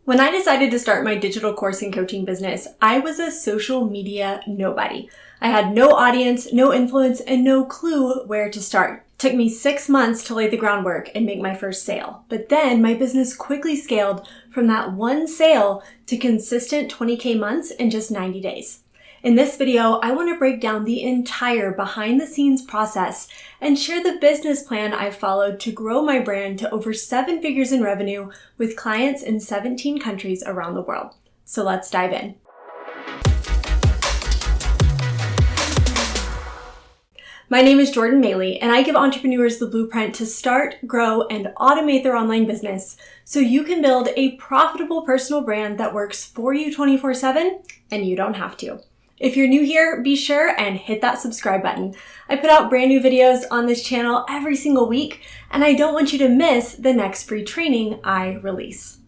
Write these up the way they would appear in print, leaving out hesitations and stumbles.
When I decided to start my digital course and coaching business, I was a social media nobody. I had no audience, no influence, and no clue where to start. It took me 6 months to lay the groundwork and make my first sale. But then my business quickly scaled from that one sale to consistent 20K months in just 90 days. In this video, I want to break down the entire behind the scenes process and share the business plan I followed to grow my brand to over 7 figures in revenue with clients in 17 countries around the world. So let's dive in. My name is Jordan Maylea, and I give entrepreneurs the blueprint to start, grow, and automate their online business so you can build a profitable personal brand that works for you 24/7 and you don't have to. If you're new here, be sure and hit that subscribe button. I put out brand new videos on this channel every single week, and I don't want you to miss the next free training I release.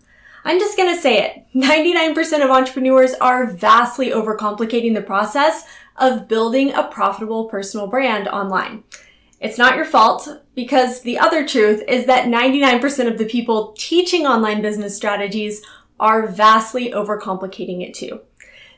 I'm just gonna say it, 99% of entrepreneurs are vastly overcomplicating the process of building a profitable personal brand online. It's not your fault, because the other truth is that 99% of the people teaching online business strategies are vastly overcomplicating it too.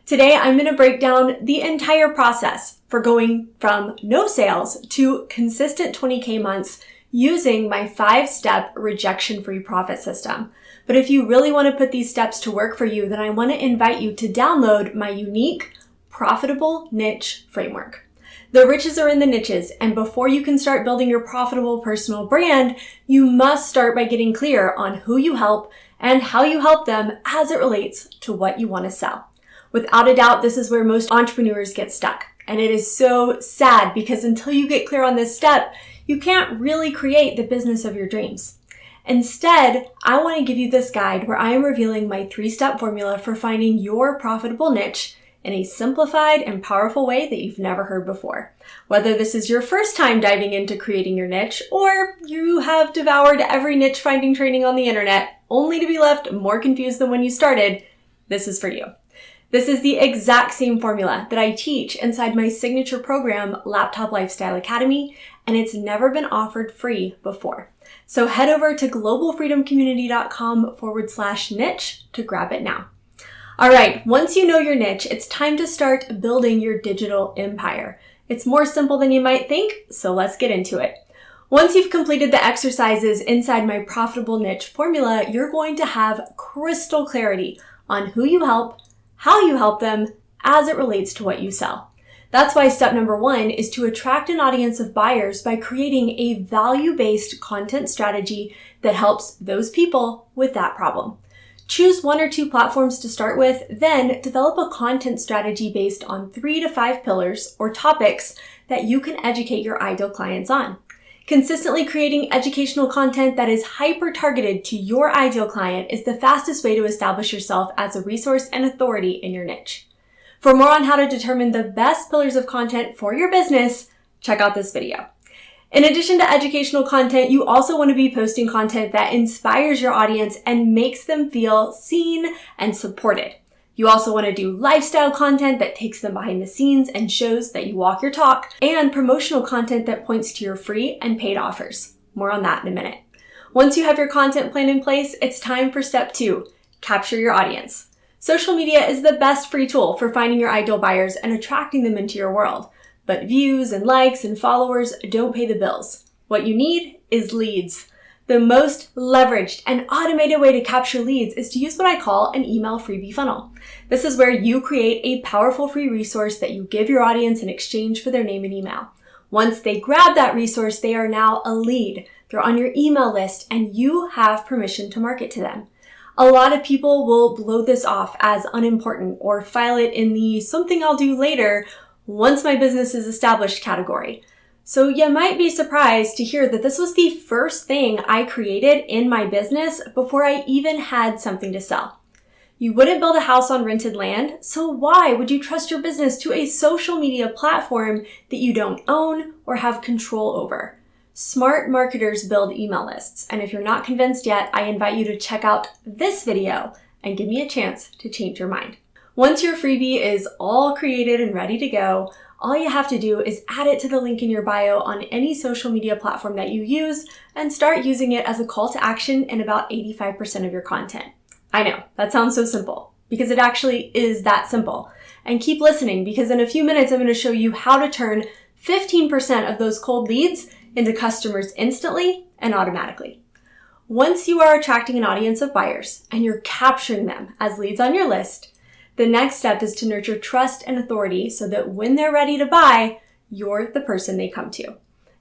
Today, I'm going to break down the entire process for going from no sales to consistent 20K months using my 5-step rejection-free profit system. But if you really want to put these steps to work for you, then I want to invite you to download my unique profitable niche framework. The riches are in the niches, and before you can start building your profitable personal brand, you must start by getting clear on who you help and how you help them as it relates to what you want to sell. Without a doubt, this is where most entrepreneurs get stuck. And it is so sad because until you get clear on this step, you can't really create the business of your dreams. Instead, I want to give you this guide where I am revealing my 3-step formula for finding your profitable niche in a simplified and powerful way that you've never heard before. Whether this is your first time diving into creating your niche, or you have devoured every niche finding training on the internet only to be left more confused than when you started, this is for you. This is the exact same formula that I teach inside my signature program, Laptop Lifestyle Academy, and it's never been offered free before. So head over to globalfreedomcommunity.com/niche to grab it now. All right, once you know your niche, it's time to start building your digital empire. It's more simple than you might think, so let's get into it. Once you've completed the exercises inside my profitable niche formula, you're going to have crystal clarity on who you help, how you help them as it relates to what you sell. That's why step number 1 is to attract an audience of buyers by creating a value-based content strategy that helps those people with that problem. Choose 1 or 2 platforms to start with, then develop a content strategy based on 3 to 5 pillars or topics that you can educate your ideal clients on. Consistently creating educational content that is hyper-targeted to your ideal client is the fastest way to establish yourself as a resource and authority in your niche. For more on how to determine the best pillars of content for your business, check out this video. In addition to educational content, you also want to be posting content that inspires your audience and makes them feel seen and supported. You also want to do lifestyle content that takes them behind the scenes and shows that you walk your talk, and promotional content that points to your free and paid offers. More on that in a minute. Once you have your content plan in place, it's time for step 2, capture your audience. Social media is the best free tool for finding your ideal buyers and attracting them into your world. But views and likes and followers don't pay the bills. What you need is leads. The most leveraged and automated way to capture leads is to use what I call an email freebie funnel. This is where you create a powerful free resource that you give your audience in exchange for their name and email. Once they grab that resource, they are now a lead. They're on your email list and you have permission to market to them. A lot of people will blow this off as unimportant or file it in the something I'll do later once my business is established category. So you might be surprised to hear that this was the first thing I created in my business before I even had something to sell. You wouldn't build a house on rented land, so why would you trust your business to a social media platform that you don't own or have control over? Smart marketers build email lists, and if you're not convinced yet, I invite you to check out this video and give me a chance to change your mind. Once your freebie is all created and ready to go, all you have to do is add it to the link in your bio on any social media platform that you use and start using it as a call to action in about 85% of your content. I know, that sounds so simple, because it actually is that simple. And keep listening, because in a few minutes I'm going to show you how to turn 15% of those cold leads into customers instantly and automatically. Once you are attracting an audience of buyers and you're capturing them as leads on your list, the next step is to nurture trust and authority so that when they're ready to buy, you're the person they come to.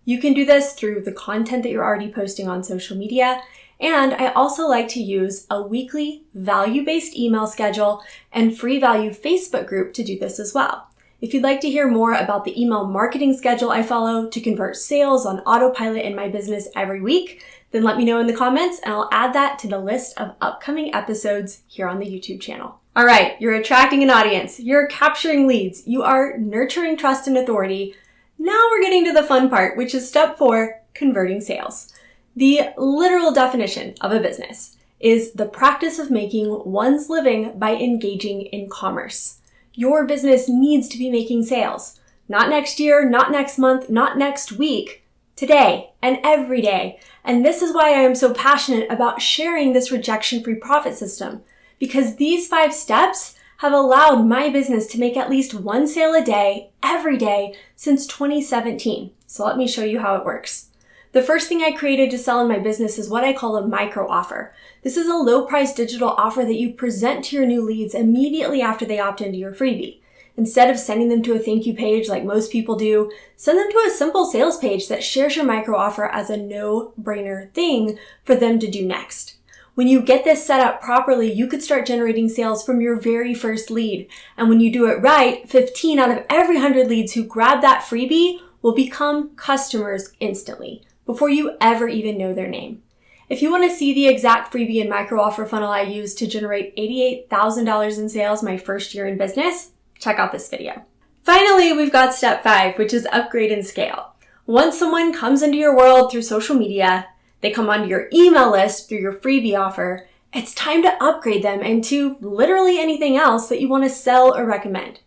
You can do this through the content that you're already posting on social media, and I also like to use a weekly value-based email schedule and free value Facebook group to do this as well. If you'd like to hear more about the email marketing schedule I follow to convert sales on autopilot in my business every week, then let me know in the comments and I'll add that to the list of upcoming episodes here on the YouTube channel. All right, you're attracting an audience, you're capturing leads, you are nurturing trust and authority. Now we're getting to the fun part, which is step 4, converting sales. The literal definition of a business is the practice of making one's living by engaging in commerce. Your business needs to be making sales. Not next year, not next month, not next week. Today and every day. And this is why I am so passionate about sharing this rejection-free profit system, because these 5 steps have allowed my business to make at least 1 sale a day, every day, since 2017. So let me show you how it works. The first thing I created to sell in my business is what I call a micro offer. This is a low-price digital offer that you present to your new leads immediately after they opt into your freebie. Instead of sending them to a thank you page like most people do, send them to a simple sales page that shares your micro offer as a no-brainer thing for them to do next. When you get this set up properly, you could start generating sales from your very first lead. And when you do it right, 15 out of every 100 leads who grab that freebie will become customers instantly, before you ever even know their name. If you want to see the exact freebie and micro offer funnel I used to generate $88,000 in sales my first year in business, check out this video. Finally, we've got step 5, which is upgrade and scale. Once someone comes into your world through social media, they come onto your email list through your freebie offer, it's time to upgrade them into literally anything else that you want to sell or recommend.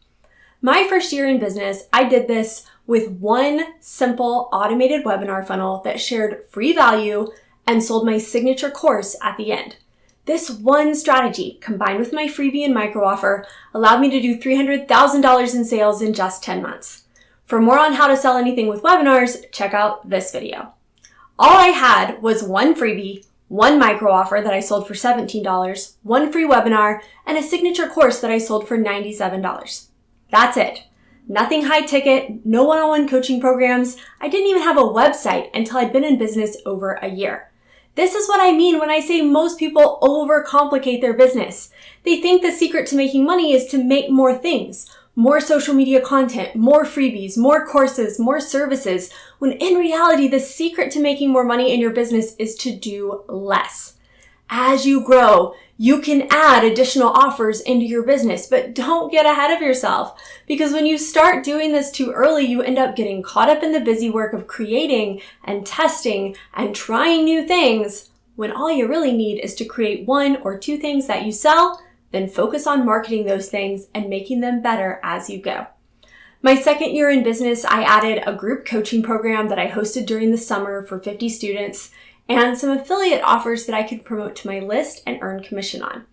My first year in business, I did this with one simple automated webinar funnel that shared free value and sold my signature course at the end. This one strategy, combined with my freebie and micro offer, allowed me to do $300,000 in sales in just 10 months. For more on how to sell anything with webinars, check out this video. All I had was one freebie, one micro offer that I sold for $17, one free webinar, and a signature course that I sold for $97. That's it. Nothing high ticket, no one-on-one coaching programs. I didn't even have a website until I'd been in business over a year. This is what I mean when I say most people overcomplicate their business. They think the secret to making money is to make more things, more social media content, more freebies, more courses, more services, when in reality, the secret to making more money in your business is to do less. As you grow, you can add additional offers into your business, but don't get ahead of yourself, because when you start doing this too early, you end up getting caught up in the busy work of creating and testing and trying new things, when all you really need is to create 1 or 2 things that you sell, then focus on marketing those things and making them better as you go. My second year in business, I added a group coaching program that I hosted during the summer for 50 students, and some affiliate offers that I could promote to my list and earn commission on.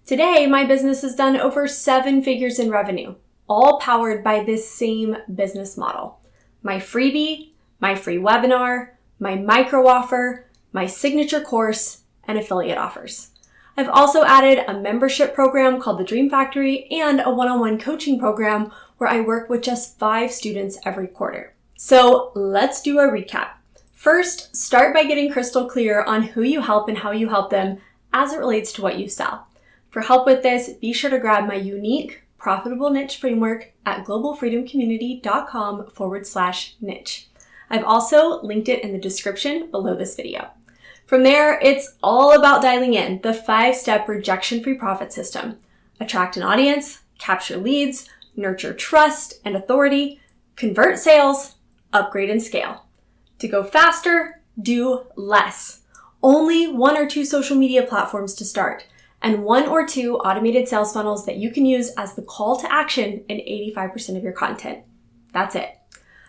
Today, my business has done over 7 figures in revenue, all powered by this same business model. My freebie, my free webinar, my micro offer, my signature course, and affiliate offers. I've also added a membership program called the Dream Factory and a one-on-one coaching program where I work with just 5 students every quarter. So let's do a recap. First, start by getting crystal clear on who you help and how you help them as it relates to what you sell. For help with this, be sure to grab my unique profitable niche framework at globalfreedomcommunity.com/niche. I've also linked it in the description below this video. From there, it's all about dialing in the 5-step rejection-free profit system. Attract an audience, capture leads, nurture trust and authority, convert sales, upgrade and scale. To go faster, do less. Only 1 or 2 social media platforms to start, and 1 or 2 automated sales funnels that you can use as the call to action in 85% of your content. That's it.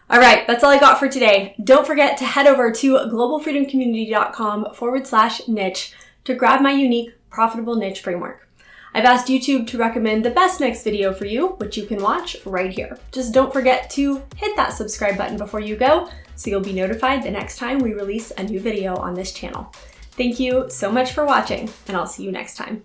All right, that's all I got for today. Don't forget to head over to globalfreedomcommunity.com/niche to grab my unique profitable niche framework. I've asked YouTube to recommend the best next video for you, which you can watch right here. Just don't forget to hit that subscribe button before you go, so you'll be notified the next time we release a new video on this channel. Thank you so much for watching, and I'll see you next time.